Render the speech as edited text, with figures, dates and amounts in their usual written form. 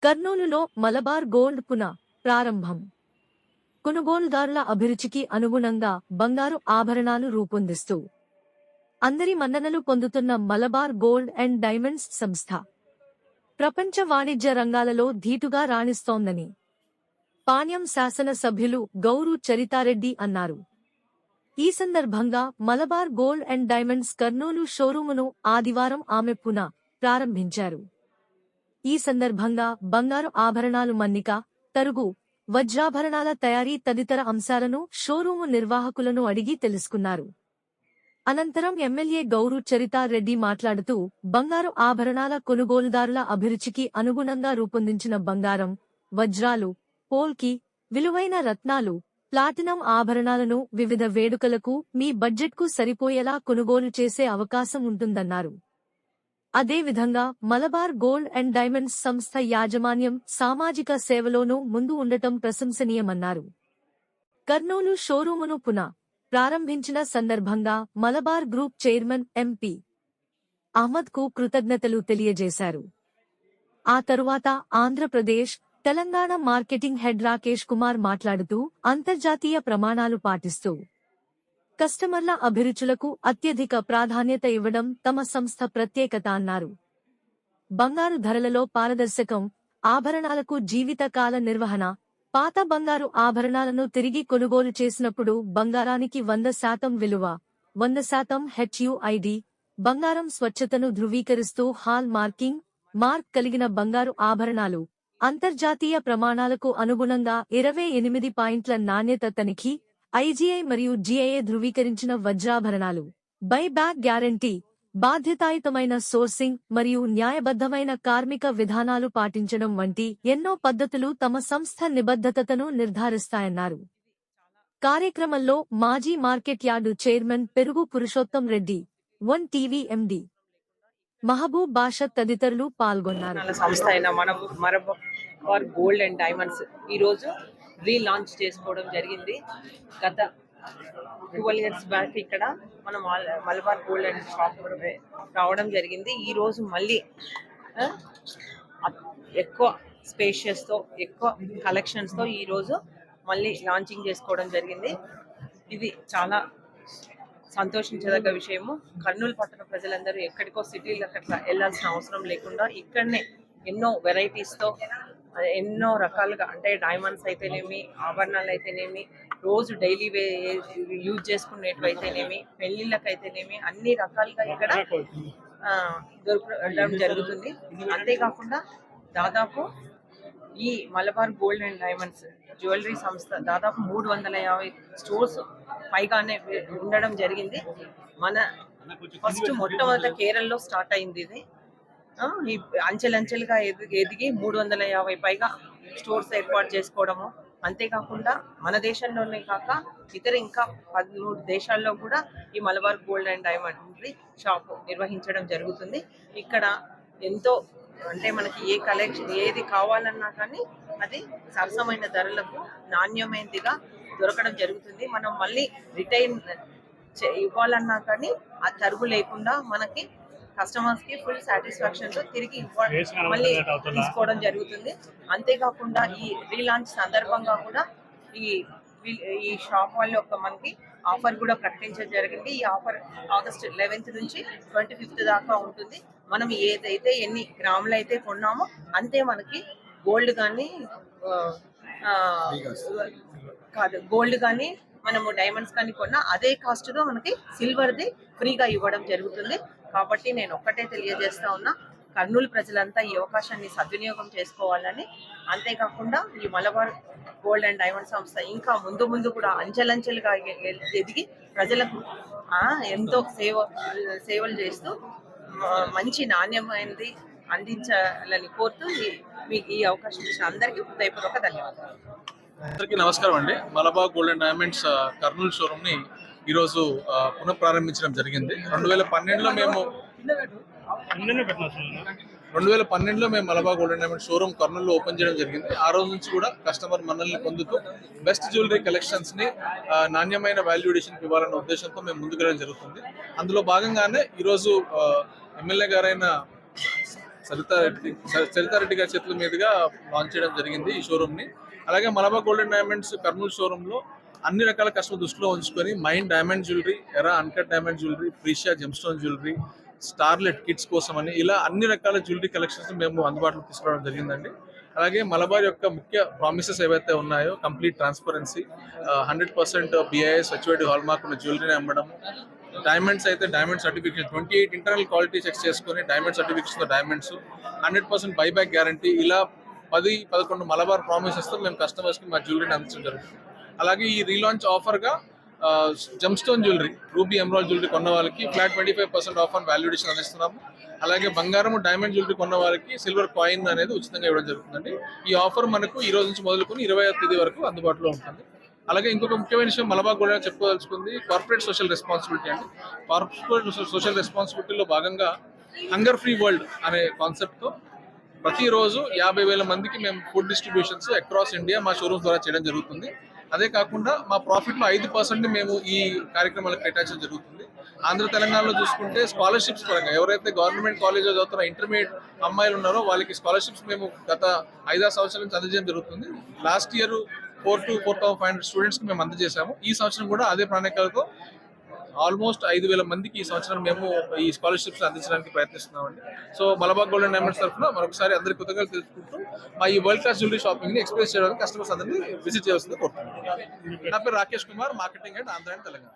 కర్నూలులో మలబార్ గోల్డ్ పునః ప్రారంభం. కొనుగోలుదారుల అభిరుచికి అనుగుణంగా బంగారు ఆభరణాలు రూపొందిస్తూ అందరి మన్ననలు పొందుతున్న మలబార్ గోల్డ్ అండ్ డైమండ్స్ సంస్థ ప్రపంచ వాణిజ్య రంగాలలో ధీటుగా రాణిస్తోందని పాణ్యం శాసన సభ్యులు గౌరు చరితారెడ్డి అన్నారు. ఈ సందర్భంగా Malabar gold and diamonds Kurnool షోరూమును ఆదివారం ఆమె పునః ప్రారంభించారు. ఈ సందర్భంగా బంగారు ఆభరణాలు మన్నిక, తరుగు, వజ్రాభరణాల తయారీ తదితర అంశాలను షోరూము నిర్వాహకులను అడిగి తెలుసుకున్నారు. అనంతరం ఎమ్మెల్యే గౌరు చరితారెడ్డి మాట్లాడుతూ బంగారు ఆభరణాల కొనుగోలుదారుల అభిరుచికి అనుగుణంగా రూపొందించిన బంగారం, వజ్రాలు, పోల్కి, విలువైన రత్నాలు, ప్లాటినం ఆభరణాలను వివిధ వేడుకలకు మీ బడ్జెట్కు సరిపోయేలా కొనుగోలు చేసే అవకాశం ఉంటుందన్నారు. అదేవిధంగా మలబార్ గోల్డ్ అండ్ డైమండ్స్ సంస్థ యాజమాన్యం సామాజిక సేవలోనూ ముందు ఉండటం ప్రశంసనీయమన్నారు. కర్నూలు షోరూమును పునః ప్రారంభించిన సందర్భంగా మలబార్ గ్రూప్ చైర్మన్ ఎంపీ అహ్మద్కు కృతజ్ఞతలు తెలియజేశారు. ఆ తరువాత ఆంధ్రప్రదేశ్, తెలంగాణ మార్కెటింగ్ హెడ్ రాకేష్ కుమార్ మాట్లాడుతూ అంతర్జాతీయ ప్రమాణాలు పాటిస్తూ కస్టమర్ల అభిరుచులకు అత్యధిక ప్రాధాన్యత ఇవ్వడం తమ సంస్థ ప్రత్యేకత అన్నారు. బంగారు ధరలలో పారదర్శకం, ఆభరణాలకు జీవితకాల నిర్వహణ, పాత బంగారు ఆభరణాలను తిరిగి కొనుగోలు చేసినప్పుడు బంగారానికి 100% విలువ, 100% HUID, బంగారం స్వచ్ఛతను ధృవీకరిస్తూ హాల్ మార్కింగ్, మార్క్ కలిగిన బంగారు ఆభరణాలు, అంతర్జాతీయ ప్రమాణాలకు అనుగుణంగా 28 పాయింట్ల నాణ్యత తనిఖీ, IGI మరియు GIA ధృవీకరించిన వజ్రాభరణాలు, బై బ్యాక్ గ్యారంటీ, బాధ్యతాయుతమైన సోర్సింగ్ మరియు న్యాయబద్ధమైన కార్మిక విధానాలు పాటించడం వంటి ఎన్నో పద్ధతులు తమ సంస్థ నిబద్ధతను నిర్ధారిస్తాయన్నారు. కార్యక్రమంలో మాజీ మార్కెట్ యార్డు చైర్మన్ పెరుగు పురుషోత్తం రెడ్డి, 1 టీవీ MD మహబూబ్ బాషా తదితరులు పాల్గొన్నారు. సంస్థ అయిన మలబార్ గోల్డ్ అండ్ డైమండ్స్ ఈరోజు రీలాంచ్ చేసుకోవడం జరిగింది. గత 12 years బ్యాక్ ఇక్కడ మనం మలబార్ గోల్డ్ అండ్ షాప్ రావడం జరిగింది. ఈరోజు మళ్ళీ ఎక్కువ స్పేషియస్తో, ఎక్కువ కలెక్షన్స్తో ఈరోజు మళ్ళీ లాంచింగ్ చేసుకోవడం జరిగింది. ఇది చాలా సంతోషించదగ్గ విషయము. కర్నూలు పట్టణ ప్రజలందరూ ఎక్కడికో సిటీలకు అట్లా వెళ్ళాల్సిన అవసరం లేకుండా ఇక్కడనే ఎన్నో వెరైటీస్తో, ఎన్నో రకాలుగా, అంటే డైమండ్స్ అయితేనేమి, ఆభరణాలు అయితేనేమి, రోజు డైలీ యూజ్ చేసుకునేటివి అయితేనేమి, పెళ్లిళ్ళకి అయితేనేమి, అన్ని రకాలుగా ఇక్కడ దొరకడం జరుగుతుంది. అంతేకాకుండా దాదాపు ఈ Malabar gold and diamonds jewellery సంస్థ దాదాపు 350 స్టోర్స్ పైగానే ఉండడం జరిగింది. మన మొట్టమొదట కేరళలో స్టార్ట్ అయింది. ఇది ఈ అంచెలంచెలుగా ఎదిగి 350 పైగా స్టోర్స్ ఏర్పాటు చేసుకోవడము. అంతేకాకుండా మన దేశంలోనే కాక ఇతర ఇంకా 13 దేశాల్లో కూడా ఈ Malabar gold and diamond shop నిర్వహించడం జరుగుతుంది. ఇక్కడ ఎంతో, అంటే మనకి ఏ కలెక్షన్ ఏది కావాలన్నా కానీ అది సరసమైన ధరలకు నాణ్యమైనదిగా దొరకడం జరుగుతుంది. మనం మళ్ళీ రిటైన్ ఇవ్వాలన్నా కానీ ఆ తరుగు లేకుండా మనకి కస్టమర్స్ కి ఫుల్ సాటిస్ఫాక్షన్ తో తిరిగి మళ్ళీ తీసుకోవడం జరుగుతుంది. అంతేకాకుండా ఈ రీలాంచ్ సందర్భంగా కూడా ఈ షాప్ వాళ్ళు మనకి ఆఫర్ కూడా ప్రకటించడం జరిగింది. ఈ ఆఫర్ ఆగస్ట్ 11th నుంచి 25th దాకా ఉంటుంది. మనం ఏదైతే ఎన్ని గ్రాములు అయితే కొన్నామో అంతే మనకి గోల్డ్ కానీ గోల్డ్ కానీ మనము డైమండ్స్ కానీ కొన్నా అదే కాస్ట్తో మనకి సిల్వర్ది ఫ్రీగా ఇవ్వడం జరుగుతుంది. కాబట్టి నేను ఒక్కటే తెలియజేస్తా ఉన్నా, కర్నూలు ప్రజలంతా ఈ అవకాశాన్ని సద్వినియోగం చేసుకోవాలని. అంతేకాకుండా ఈ మలబార్ గోల్డ్ అండ్ డైమండ్ సంస్థ ఇంకా ముందు కూడా అంచెలంచెలుగా ఎదిగి ప్రజలకు ఎంతో సేవలు చేస్తూ మంచి నాణ్యమైనది అందించాలని కోరుతూ మీకు ఈ అవకాశం ఇచ్చిన అందరికీ హృదయపూర్వక ధన్యవాదాలు. అందరికీ నమస్కారం అండి. Malabar gold and diamonds Kurnool showroom ని ఈరోజు పునః ప్రారంభించడం జరిగింది. 2012లో మేము Malabar gold and diamonds showroom కర్నూలులో ఓపెన్ చేయడం జరిగింది. ఆ రోజు నుంచి కూడా కస్టమర్ మనల్ని పొందుతూ బెస్ట్ జ్యువెలరీ కలెక్షన్స్ ని నాణ్యమైన వాల్యుయేషన్ ఇవ్వాలన్న ఉద్దేశంతో మేము ముందుకు వెళ్ళడం జరుగుతుంది. అందులో భాగంగానే ఈరోజు ఎమ్మెల్యే గారైన సరితారెడ్డి గారి చేతుల మీదుగా లాంచ్ చేయడం జరిగింది ఈ షోరూమ్ ని. అలాగే Malabar golden diamonds Kurnool showroom లో అన్ని రకాల కస్టమర్ దృష్టిలో ఉంచుకొని mind diamond jewellery, era uncut diamond jewellery, precia gemstone jewellery, starlet kids కోసం అని ఇలా అన్ని రకాల జ్యువెలరీ కలెక్షన్స్ మేము అందుబాటులో తీసుకురావడం జరిగిందండి. అలాగే మలబార్ యొక్క ముఖ్య ప్రామిసెస్ ఏవైతే ఉన్నాయో complete transparency, 100% BIS HUID hall mark ఉన్న జ్యువెలరీని అమ్మడం, డైమండ్స్ అయితే diamond certification 28 internal quality checks చేసుకుని diamond certification diamonds, 100% buyback guarantee, ఇలా 10-11 మలబార్ ప్రామిసెస్ తో మేము కస్టమర్స్ కి మా జ్యువెలరీని అందించడం జరుగుతుంది. అలాగే ఈ రీలాంచ్ ఆఫర్ గా gemstone jewellery, ruby emerald jewellery కొన్న వాళ్ళకి ఫ్లాట్ 25% ఆఫ్ ఆన్ వాల్యుడేషన్ అందిస్తున్నాము. అలాగే బంగారం డైమండ్ జ్యువెలరీ కొన్న వారికి సిల్వర్ కాయిన్ అనేది ఉచితంగా ఇవ్వడం జరుగుతుందండి. ఈ ఆఫర్ మనకు ఈ రోజు నుంచి మొదలుకొని 25వ తేదీ వరకు అందుబాటులో ఉంటుంది. అలాగే ఇంకొక ముఖ్యమైన విషయం మలబార్ గోల్డ్ చెప్పుకోదలుచుకుంది కార్పొరేట్ సోషల్ రెస్పాన్సిబిలిటీ అండి. కార్పొరేట్ సోషల్ రెస్పాన్సిబిలిటీలో భాగంగా హంగర్ ఫ్రీ వరల్డ్ అనే కాన్సెప్ట్తో ప్రతిరోజు 50,000 మందికి మేము ఫుడ్ డిస్ట్రిబ్యూషన్స్ అక్రాస్ ఇండియా మా షోరూమ్స్ ద్వారా చేయడం జరుగుతుంది. అదే కాకుండా మా ప్రాఫిట్లో 5% మేము ఈ కార్యక్రమాలకు కేటాయించడం జరుగుతుంది. ఆంధ్ర తెలంగాణలో చూసుకుంటే స్కాలర్షిప్స్ పరంగా ఎవరైతే గవర్నమెంట్ కాలేజ్లో చదువుతున్న ఇంటర్మీడియట్ అమ్మాయిలు ఉన్నారో వాళ్ళకి స్కాలర్షిప్స్ మేము గత 5-6 సంవత్సరాల నుంచి అందజేయడం జరుగుతుంది. లాస్ట్ ఇయర్ 4,500 స్టూడెంట్స్కి మేము అందజేశాము. ఈ సంవత్సరం కూడా అదే ప్రణాళికలతో ఆల్మోస్ట్ 5,000 మందికి ఈ సంవత్సరం మేము ఈ స్కాలర్షిప్స్ అందించడానికి ప్రయత్నిస్తున్నామండి. సో మలబార్ గోల్డెన్ డైమండ్స్ తరఫున మరొకసారి అందరి కృతజ్ఞతలు తెలుసుకుంటూ మా ఈ వరల్డ్ క్లాస్ జ్యువెలరీ షాపింగ్ ని ఎక్స్ప్రెస్ చేయడానికి కస్టమర్స్ అందరినీ విజిట్ చేయాల్సింది కోరుతున్నాను. నా పేరు Rakesh Kumar, marketing and Andhra and Telangana.